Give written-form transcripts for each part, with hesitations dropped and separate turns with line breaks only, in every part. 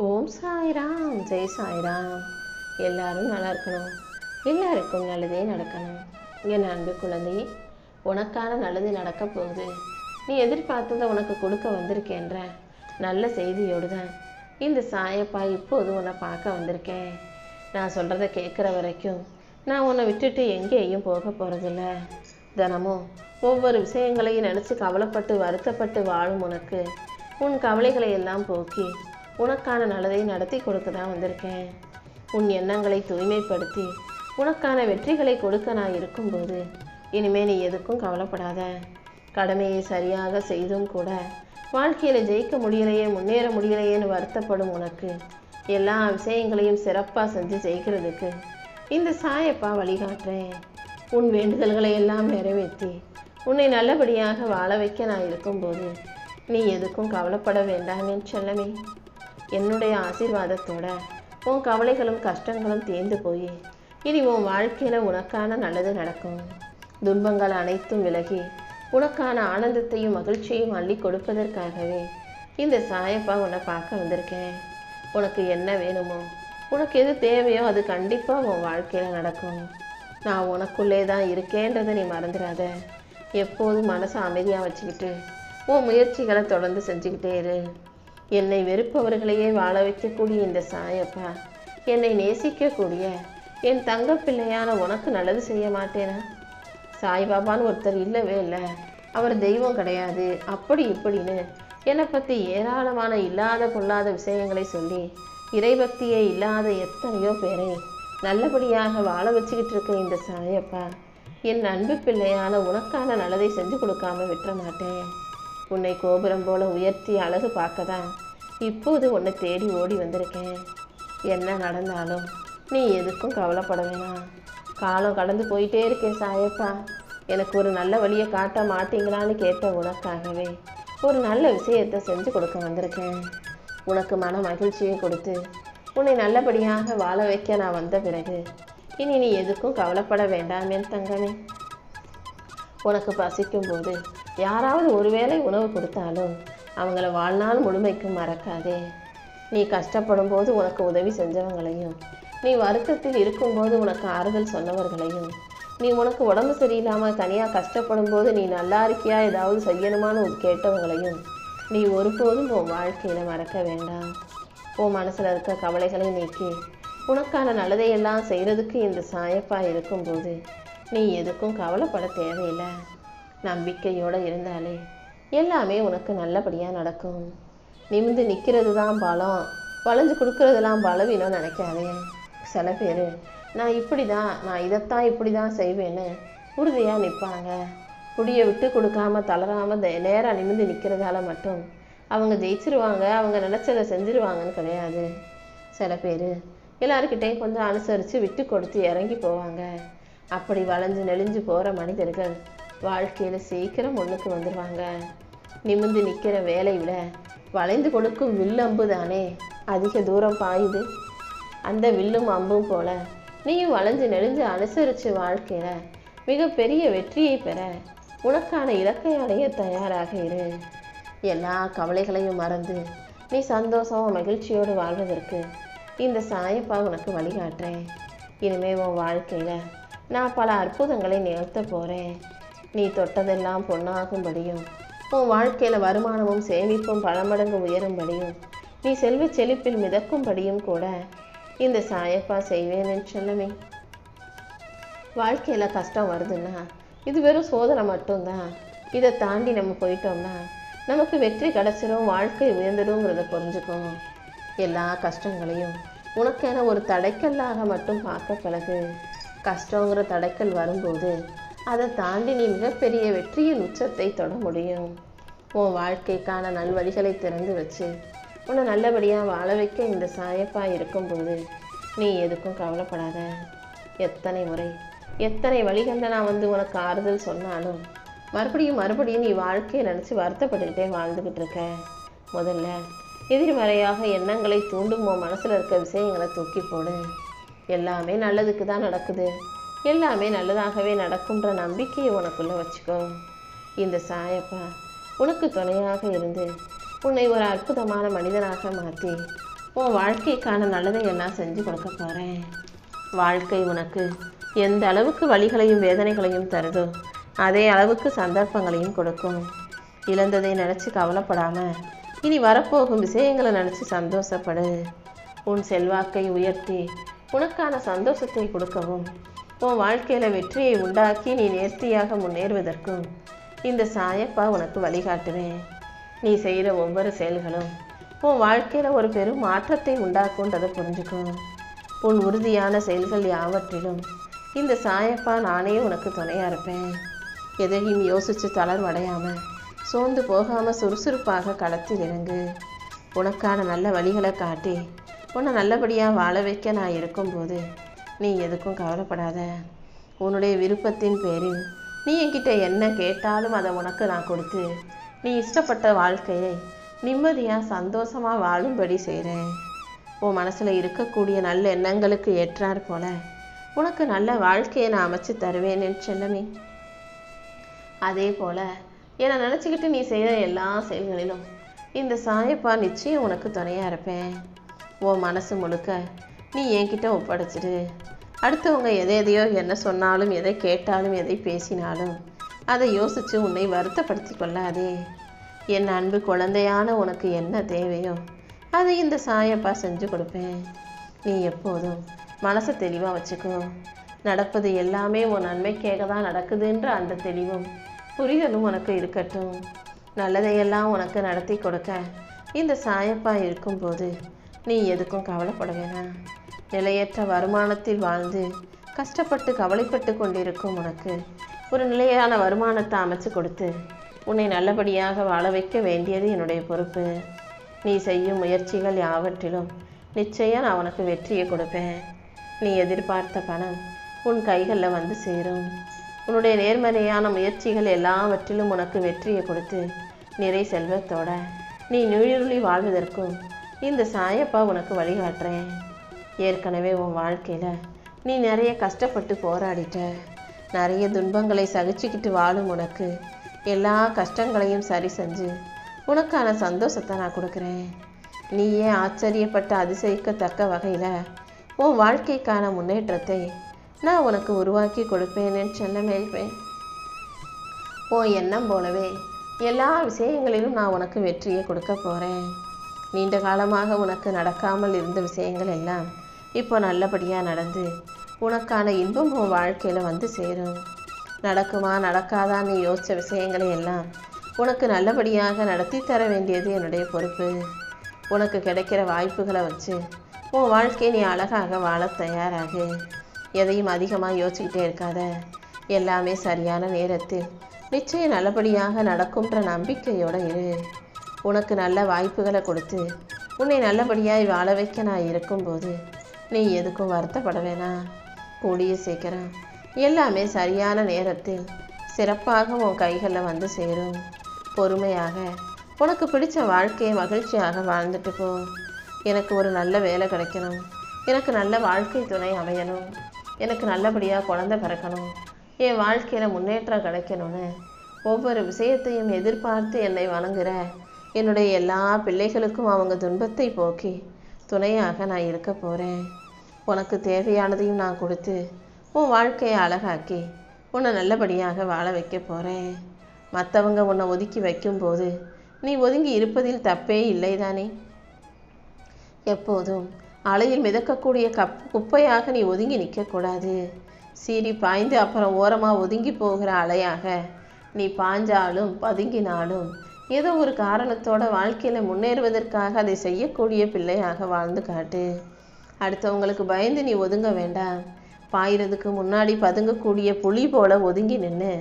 ஓம் சாய்ராம், ஜெய் சாய்ராம். எல்லாரும் நல்லா இருக்கணும், எல்லாருக்கும் நல்லதே நடக்கணும். என் அன்பு குழந்தையே, உனக்கான நல்லது நடக்க போகுது. நீ எதிர்பார்த்ததை உனக்கு கொடுக்க வந்திருக்கேன்ற நல்ல செய்தியோடு தான் இந்த சாயப்பா இப்போது உன்னை பார்க்க வந்திருக்கேன். நான் சொல்கிறத கேட்குற வரைக்கும் நான் உன்னை விட்டுட்டு எங்கேயும் போக போகிறதில்ல. தினமும் ஒவ்வொரு விஷயங்களையும் நினச்சி கவலைப்பட்டு வருத்தப்பட்டு வாழும் உனக்கு உன் கவலைகளை எல்லாம் போக்கி உனக்கான நல்லதை நடத்தி கொடுக்க தான் வந்திருக்கேன். உன் எண்ணங்களை தூய்மைப்படுத்தி உனக்கான வெற்றிகளை கொடுக்க நான் இருக்கும்போது இனிமேல் நீ எதுக்கும் கவலைப்படாத. கடமையை சரியாக செய்தும் கூட வாழ்க்கையில் ஜெயிக்க முடியலையே, முன்னேற முடியலையேன்னு வருத்தப்படும் உனக்கு எல்லா விஷயங்களையும் சிறப்பாக செஞ்சு ஜெயிக்கிறதுக்கு இந்த சாயப்பா வழிகாட்டுறேன். உன் வேண்டுதல்களை எல்லாம் நிறைவேற்றி உன்னை நல்லபடியாக வாழ வைக்க நான் இருக்கும்போது நீ எதுக்கும் கவலைப்பட வேண்டாம் என் செல்லமே. என்னுடைய ஆசீர்வாதத்தோட உன் கவலைகளும் கஷ்டங்களும் தீர்ந்து போய் இனி உன் வாழ்க்கையில் உனக்கான நல்லது நடக்கும். துன்பங்கள் அனைத்தும் விலகி உனக்கான ஆனந்தத்தையும் மகிழ்ச்சியையும் அள்ளி கொடுப்பதற்காகவே இந்த சாயப்பா உன்னை பார்க்க வந்திருக்கேன். உனக்கு என்ன வேணுமோ, உனக்கு எது தேவையோ அது கண்டிப்பாக உன் வாழ்க்கையில் நடக்கும். நான் உனக்குள்ளே தான் இருக்கேன்றதை நீ மறந்துடாத. எப்போதும் மனசை அமைதியாக வச்சுக்கிட்டு உன் முயற்சிகளை தொடர்ந்து செஞ்சுக்கிட்டே இரு. என்னை வெறுப்பவர்களையே வாழ வைக்கக்கூடிய இந்த சாயப்பா என்னை நேசிக்கக்கூடிய என் தங்க பிள்ளையான உனக்கு நல்லது செய்ய மாட்டேனா? சாய்பாபான்னு ஒருத்தர் இல்லவே இல்லை, அவர் தெய்வம் கிடையாது, அப்படி இப்படின்னு என்னை பற்றி ஏராளமான இல்லாத பொல்லாத விஷயங்களை சொல்லி இறைபக்தியே இல்லாத எத்தனையோ பேரை நல்லபடியாக வாழ வச்சுக்கிட்டு இருக்க இந்த சாயப்பா என் அன்பு பிள்ளையான உனக்கான நல்லதை செஞ்சு கொடுக்காம விட்டுற மாட்டேன். உன்னை கோபுரம் போல உயர்த்தி அழகு பார்க்க தான் இப்போது உன்னை தேடி ஓடி வந்திருக்கேன். என்ன நடந்தாலும் நீ எதுக்கும் கவலைப்பட வேணாம். காலம் கடந்து போயிட்டே இருக்கேன் சாயப்பா, எனக்கு ஒரு நல்ல வழியை காட்ட மாட்டீங்களான்னு கேட்ட உனக்காகவே ஒரு நல்ல விஷயத்தை செஞ்சு கொடுக்க வந்திருக்கேன். உனக்கு மன மகிழ்ச்சியை கொடுத்து உன்னை நல்லபடியாக வாழ வைக்க நான் வந்த பிறகு இனி நீ எதுக்கும் கவலைப்பட வேண்டாம் என் தங்கமே. உனக்கு பசிக்கும் போது யாராவது ஒருவேளை உணவு கொடுத்தாலும் அவங்கள வாழ்நாள் முழுமைக்கும் மறக்காதே. நீ கஷ்டப்படும் போது உனக்கு உதவி செஞ்சவங்களையும், நீ வருத்தத்தில் இருக்கும்போது உனக்கு ஆறுதல் சொன்னவர்களையும், நீ உனக்கு உடம்பு சரியில்லாமல் தனியாக கஷ்டப்படும் போது நீ நல்லா இருக்கியா ஏதாவது செய்யணுமான்னு கேட்டவங்களையும் நீ ஒருபோதும் உன் வாழ்க்கையில் மறக்க வேண்டாம். உன் மனசில் இருக்க கவலைகளை நீக்கி உனக்கான நல்லதையெல்லாம் செய்கிறதுக்கு இந்த சாயப்பா இருக்கும்போது நீ எதுக்கும் கவலைப்பட தேவையில்லை. நம்பிக்கையோடு இருந்தாலே எல்லாமே உனக்கு நல்லபடியாக நடக்கும். நிமிந்து நிற்கிறது தான் பலம், வளைஞ்சு கொடுக்கறதெல்லாம் பலவீனம் நினைக்காதே. சில பேர் நான் இப்படி தான், நான் இதைத்தான் இப்படி தான் செய்வேன்னு உறுதியாக நிற்பாங்க. புடியை விட்டு கொடுக்காம தளராமல் நேராக நிமிந்து நிற்கிறதால மட்டும் அவங்க ஜெயிச்சிருவாங்க, அவங்க நினச்சதை செஞ்சிருவாங்கன்னு கிடையாது. சில பேர் எல்லாருக்கிட்டையும் கொஞ்சம் அனுசரித்து விட்டு கொடுத்து இறங்கி போவாங்க. அப்படி வளைஞ்சு நெளிஞ்சு போகிற மனிதர்கள் வாழ்க்கையில் சீக்கிரம் ஒன்றுக்கு வந்துடுவாங்க. நிமிந்து நிற்கிற வேலை விட வளைந்து கொடுக்கும் வில்லம்பு தானே அதிக தூரம் பாயுது. அந்த வில்லும் அம்பும் போல நீயும் வளைஞ்சு நெளிஞ்சு அனுசரித்து வாழ்க்கையில் மிகப்பெரிய வெற்றியை பெற உனக்கான இலக்கை அடைய தயாராக இரு. எல்லா கவலைகளையும் மறந்து நீ சந்தோஷம் மகிழ்ச்சியோடு வாழ்வதற்கு இந்த சாயப்பா உனக்கு வழிகாட்டுறேன். இனிமேல் உன் வாழ்க்கையில் நான் பல அற்புதங்களை நிகழ்த்த போகிறேன். நீ தொட்டதெல்லாம் பொன்னாகும்படியும், உன் வாழ்க்கையில் வருமானமும் சேமிப்பும் பல மடங்கு உயரும்படியும், நீ செல்வ செழிப்பில் மிதக்கும்படியும் கூட இந்த சாயப்பா செய்வேன்னு சொல்லவே. வாழ்க்கையில் கஷ்டம் வருதுன்னா இது வெறும் சோதனை மட்டும்தான். இதை தாண்டி நம்ம போயிட்டோம்னா நமக்கு வெற்றி கிடச்சிரும், வாழ்க்கை உயர்ந்துடுங்கிறத புரிஞ்சுக்கும். எல்லா கஷ்டங்களையும் உனக்கென ஒரு தடைக்கல்லாக மட்டும் பார்க்க பழகு. கஷ்டங்கிற தடைக்கல் வரும்போது அதை தாண்டி நீ மிகப்பெரிய வெற்றியின் உச்சத்தை தொட முடியும். உன் வாழ்க்கைக்கான நல்வழிகளை திறந்து வச்சு உன்னை நல்லபடியாக வாழ வைக்க இந்த சாயப்பா இருக்கும்போது நீ எதுக்கும் கவலைப்படாத. எத்தனை முறை எத்தனை வழிகளில் நான் வந்து உனக்கு ஆறுதல் சொன்னாலும் மறுபடியும் நீ வாழ்க்கையை நினச்சி வருத்தப்பட்டுக்கிட்டே வாழ்ந்துக்கிட்டு இருக்க. முதல்ல எதிர்மறையாக எண்ணங்களை தூண்டும் உன் மனசில் இருக்க விஷயங்களை தூக்கி போடு. எல்லாமே நல்லதுக்கு தான் நடக்குது, எல்லாமே நல்லதாகவே நடக்கும்ன்ற நம்பிக்கையை உனக்குள்ளே வச்சுக்கோ. இந்த சாயப்பா உனக்கு துணையாக இருந்து உன்னை ஒரு அற்புதமான மனிதனாக மாற்றி உன் வாழ்க்கைக்கான நல்லதை எல்லாம் செஞ்சு கொடுக்க போகிறேன். வாழ்க்கை உனக்கு எந்த அளவுக்கு வலிகளையும் வேதனைகளையும் தருதோ அதே அளவுக்கு சந்தர்ப்பங்களையும் கொடுக்கும். இழந்ததை நினச்சி கவலைப்படாமல் இனி வரப்போகும் விஷயங்களை நினச்சி சந்தோஷப்படு. உன் செல்வாக்கை உயர்த்தி உனக்கான சந்தோஷத்தை கொடுக்கவும் உன் வாழ்க்கையில் வெற்றியை உண்டாக்கி நீ நேர்த்தியாக முன்னேறுவதற்கும் இந்த சாயப்பா உனக்கு வழிகாட்டுவேன். நீ செய்கிற ஒவ்வொரு செயல்களும் உன் வாழ்க்கையில் ஒரு பெரும் மாற்றத்தை உண்டாக்குன்றதை புரிஞ்சுக்கும். உன் உறுதியான செயல்கள் யாவற்றிலும் இந்த சாயப்பா நானே உனக்கு துணையாக இருப்பேன். எதையும் யோசித்து தளர்வடையாமல் சோர்ந்து போகாமல் சுறுசுறுப்பாக களத்தில் இறங்கு. உனக்கான நல்ல வழிகளை காட்டி உன்னை நல்லபடியாக வாழ வைக்க நான் இருக்கும்போது நீ எதுக்கும் கவலைப்படாத. உன்னுடைய விருப்பத்தின் பேரில் நீ என்கிட்ட என்ன கேட்டாலும் அதை உனக்கு நான் கொடுத்து நீ இஷ்டப்பட்ட வாழ்க்கையை நிம்மதியாக சந்தோஷமாக வாழும்படி செய்கிறேன். உன் மனசில் இருக்கக்கூடிய நல்ல எண்ணங்களுக்கு ஏற்றார் போல உனக்கு நல்ல வாழ்க்கையை நான் அமைச்சு தருவேன் என் செல்லமே. அதே போல் என்னை நினச்சிக்கிட்டு நீ செய்கிற எல்லா செயல்களிலும் இந்த சாயப்பா நிச்சயம் உனக்கு துணையாக இருப்பேன். உன் மனசு முழுக்க நீ என்கிட்ட ஒப்படைச்சிடு. அடுத்தவங்க எதையோ என்ன சொன்னாலும் எதை கேட்டாலும் எதை பேசினாலும் அதை யோசித்து உன்னை வருத்தப்படுத்தி கொள்ளாதே. என் அன்பு குழந்தையான உனக்கு என்ன தேவையோ அதை இந்த சாயப்பா செஞ்சு கொடுப்பேன். நீ எப்போதும் மனசை தெளிவாக வச்சுக்கோ. நடப்பது எல்லாமே உன் நன்மைக்காக தான் நடக்குதுன்ற அந்த தெளிவும் புரிதலும் உனக்கு இருக்கட்டும். நல்லதையெல்லாம் உனக்கு நடத்தி கொடுக்க இந்த சாயப்பா இருக்கும்போது நீ எதுக்கும் கவலைப்பட வேணாம். நிலையற்ற வருமானத்தில் வாழ்ந்து கஷ்டப்பட்டு கவலைப்பட்டு கொண்டிருக்கும் உனக்கு ஒரு நிலையான வருமானத்தை அமைச்சு கொடுத்து உன்னை நல்லபடியாக வாழ வைக்க வேண்டியது என்னுடைய பொறுப்பு. நீ செய்யும் முயற்சிகள் யாவற்றிலும் நிச்சயம் நான் உனக்கு வெற்றியை கொடுப்பேன். நீ எதிர்பார்த்த பணம் உன் கைகளில் வந்து சேரும். உன்னுடைய நேர்மறையான முயற்சிகள் எல்லாவற்றிலும் உனக்கு வெற்றியை கொடுத்து நிறை செல்வத்தோட நீ நீழூழி வாழ்வதற்கும் இந்த சாயப்பா உனக்கு வழிகாட்டுறேன். ஏற்கனவே உன் வாழ்க்கையில் நீ நிறைய கஷ்டப்பட்டு போராடிட்ட. நிறைய துன்பங்களை சகிச்சுக்கிட்டு வாழும் உனக்கு எல்லா கஷ்டங்களையும் சரி செஞ்சு உனக்கான சந்தோஷத்தை நான் கொடுக்குறேன். நீயே ஆச்சரியப்பட்டு அதிசயிக்கத்தக்க வகையில் உன் வாழ்க்கைக்கான முன்னேற்றத்தை நான் உனக்கு உருவாக்கி கொடுப்பேன்னு செல்லமேல்பேன். உன் எண்ணம் போலவே எல்லா விஷயங்களிலும் நான் உனக்கு வெற்றியை கொடுக்க போகிறேன். நீண்ட காலமாக உனக்கு நடக்காமல் இருந்த விஷயங்கள் எல்லாம் இப்போ நல்லபடியாக நடந்து உனக்கான இன்பம் உன் வாழ்க்கையில் வந்து சேரும். நடக்குமா நடக்காதா நீ யோசித்த விஷயங்களை எல்லாம் உனக்கு நல்லபடியாக நடத்தி தர வேண்டியது என்னுடைய பொறுப்பு. உனக்கு கிடைக்கிற வாய்ப்புகளை வச்சு உன் வாழ்க்கையை நீ அழகாக வாழ தயாராகு. எதையும் அதிகமாக யோசிச்சுக்கிட்டே இருக்காத. எல்லாமே சரியான நேரத்தில் நிச்சயம் நல்லபடியாக நடக்கும்ன்ற நம்பிக்கையோடு இரு. உனக்கு நல்ல வாய்ப்புகளை கொடுத்து உன்னை நல்லபடியாக வாழ வைக்க நான் இருக்கும்போது நீ எதுக்கும் வருத்தப்பட வேணாம். கூடிய சீக்கிரம் எல்லாமே சரியான நேரத்தில் சிறப்பாக உன் கைகளில் வந்து சேரும். பொறுமையாக உனக்கு பிடிச்ச வாழ்க்கையை மகிழ்ச்சியாக வாழ்ந்துட்டு போ. எனக்கு ஒரு நல்ல வேலை கிடைக்கணும், எனக்கு நல்ல வாழ்க்கை துணை அமையணும், எனக்கு நல்லபடியாக குழந்தை பிறக்கணும், என் வாழ்க்கையில் முன்னேற்றம் கிடைக்கணும்னு ஒவ்வொரு விஷயத்தையும் எதிர்பார்த்து என்னை வணங்குற என்னுடைய எல்லா பிள்ளைகளுக்கும் அவங்க துன்பத்தை போக்கி துணையாக நான் இருக்க போகிறேன். உனக்கு தேவையானதையும் நான் கொடுத்து உன் வாழ்க்கையை அழகாக்கி உன்னை நல்லபடியாக வாழ வைக்க போகிறேன். மற்றவங்க உன்னை ஒதுக்கி வைக்கும்போது நீ ஒதுங்கி இருப்பதில் தப்பே இல்லைதானே? எப்போதும் அலையில் மிதக்கக்கூடிய குப்பையாக நீ ஒதுங்கி நிற்கக்கூடாது. சீறி பாய்ந்து அப்புறம் ஓரமாக ஒதுங்கி போகிற அலையாக நீ பாஞ்சாலும் பதுங்கினாலும் ஏதோ ஒரு காரணத்தோட வாழ்க்கையில் முன்னேறுவதற்காக அதை செய்யக்கூடிய பிள்ளையாக வாழ்ந்து காட்டு. அடுத்தவங்களுக்கு பயந்து நீ ஒதுங்க வேண்டாம். பாயிறதுக்கு முன்னாடி பதுங்கக்கூடிய புலி போல ஒதுங்கி நின்று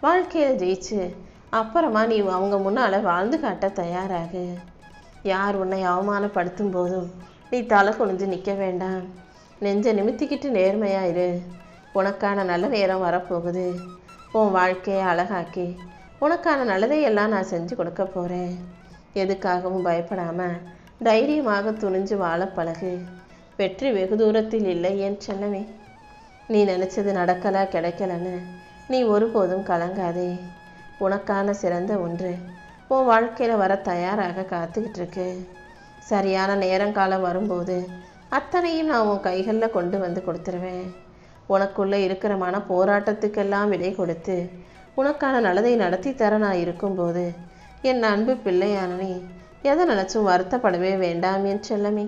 வாழ்க்கையில் ஜெயிச்சு அப்புறமா நீ அவங்க முன்னால் வாழ்ந்து காட்ட தயாராகு. யார் உன்னை அவமானப்படுத்தும் போதும் நீ தலை குனிஞ்சு நிற்க வேண்டாம். நெஞ்சை நிமித்திக்கிட்டு நேர்மையாயிரு. உனக்கான நல்ல நேரம் வரப்போகுது. உன் வாழ்க்கையை அழகாக்கி உனக்கான நல்லதையெல்லாம் நான் செஞ்சு கொடுக்க போகிறேன். எதுக்காகவும் பயப்படாமல் தைரியமாக துணிஞ்சு வாழ பழகு. வெற்றி வெகு தூரத்தில் இல்லை என் செல்லமே. நீ நினச்சது நடக்கலை கிடைக்கலன்னு நீ ஒருபோதும் கலங்காதே. உனக்கான சிறந்த ஒன்று உன் வாழ்க்கையில் வர தயாராக காத்துக்கிட்டு இருக்கு. சரியான நேரங்காலம் வரும்போது அத்தனையும் நான் உன் கைகளில் கொண்டு வந்து கொடுத்துருவேன். உனக்குள்ளே இருக்கிற மன போராட்டத்துக்கெல்லாம் விடை கொடுத்து உனக்கான நல்லதை நடத்தி தர நான் இருக்கும்போது என் அன்பு பிள்ளையான நீ எதை நினச்சும் வருத்தப்படவே வேண்டாம் என் செல்லமே.